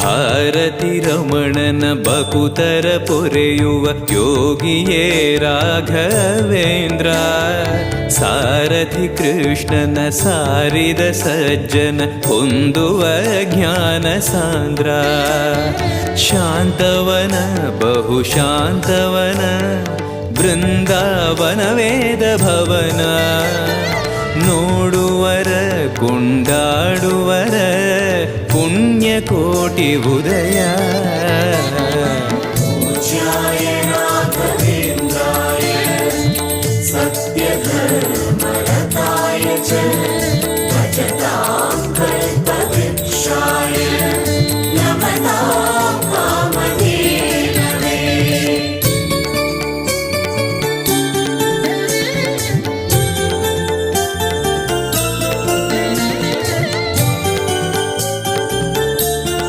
ಭಾರತಿ ರಮಣನ ಬಕುತರ ಪೊರೆಯುವ ಯೋಗಿಯೇ ರಾಘವೇಂದ್ರ. ಸಾರಥಿ ಕೃಷ್ಣನ ಸಾರಿದ ಸಜ್ಜನ ಹೊಂದುವ ಜ್ಞಾನ ಸಾಂದ್ರ. ಶಾಂತವನ ಬಹುಶಾಂತವನ ಬೃಂದಾವನ ವೇದ ಭವನ. ನೋಡುವರ ಕೊಂಡಾಡುವರ ಪುಣ್ಯಕೋಟಿ ಉದಯ.